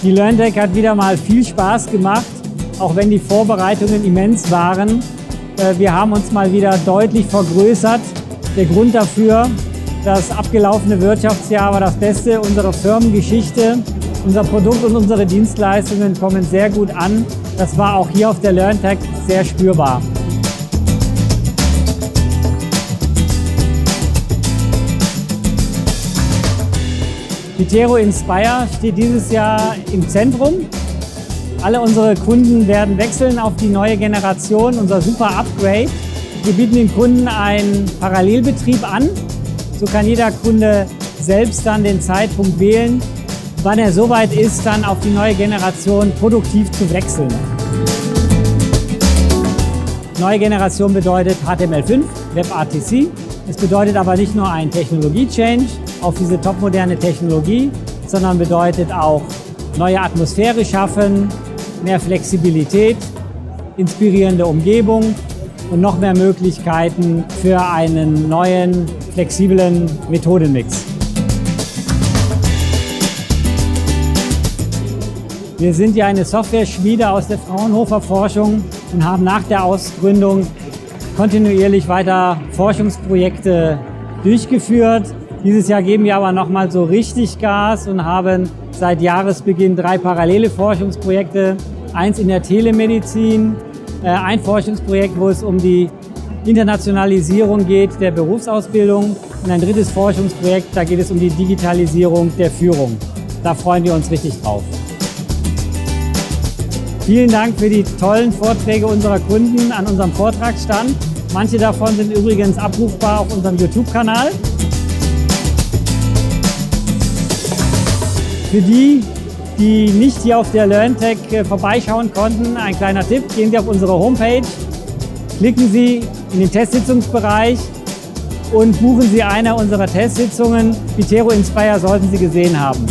Die LearnTech hat wieder mal viel Spaß gemacht, auch wenn die Vorbereitungen immens waren. Wir haben uns mal wieder deutlich vergrößert. Der Grund dafür: das abgelaufene Wirtschaftsjahr war das Beste unserer Firmengeschichte. Unser Produkt und unsere Dienstleistungen kommen sehr gut an. Das war auch hier auf der LearnTech sehr spürbar. Vitero Inspire steht dieses Jahr im Zentrum. Alle unsere Kunden werden wechseln auf die neue Generation, unser Super Upgrade. Wir bieten den Kunden einen Parallelbetrieb an. So kann jeder Kunde selbst dann den Zeitpunkt wählen, wann er soweit ist, dann auf die neue Generation produktiv zu wechseln. Neue Generation bedeutet HTML5, WebRTC. Es bedeutet aber nicht nur einen Technologie-Change auf diese topmoderne Technologie, sondern bedeutet auch neue Atmosphäre schaffen, mehr Flexibilität, inspirierende Umgebung und noch mehr Möglichkeiten für einen neuen, flexiblen Methodenmix. Wir sind ja eine Software-Schmiede aus der Fraunhofer Forschung und haben nach der Ausgründung kontinuierlich weiter Forschungsprojekte durchgeführt. Dieses Jahr geben wir aber nochmal so richtig Gas und haben seit Jahresbeginn 3 parallele Forschungsprojekte. Eins in der Telemedizin, ein Forschungsprojekt, wo es um die Internationalisierung geht der Berufsausbildung und ein drittes Forschungsprojekt, da geht es um die Digitalisierung der Führung. Da freuen wir uns richtig drauf. Vielen Dank für die tollen Vorträge unserer Kunden an unserem Vortragsstand. Manche davon sind übrigens abrufbar auf unserem YouTube-Kanal. Für die, die nicht hier auf der LearnTech vorbeischauen konnten, ein kleiner Tipp: Gehen Sie auf unsere Homepage, klicken Sie in den Testsitzungsbereich und buchen Sie eine unserer Testsitzungen. Vitero Inspire sollten Sie gesehen haben.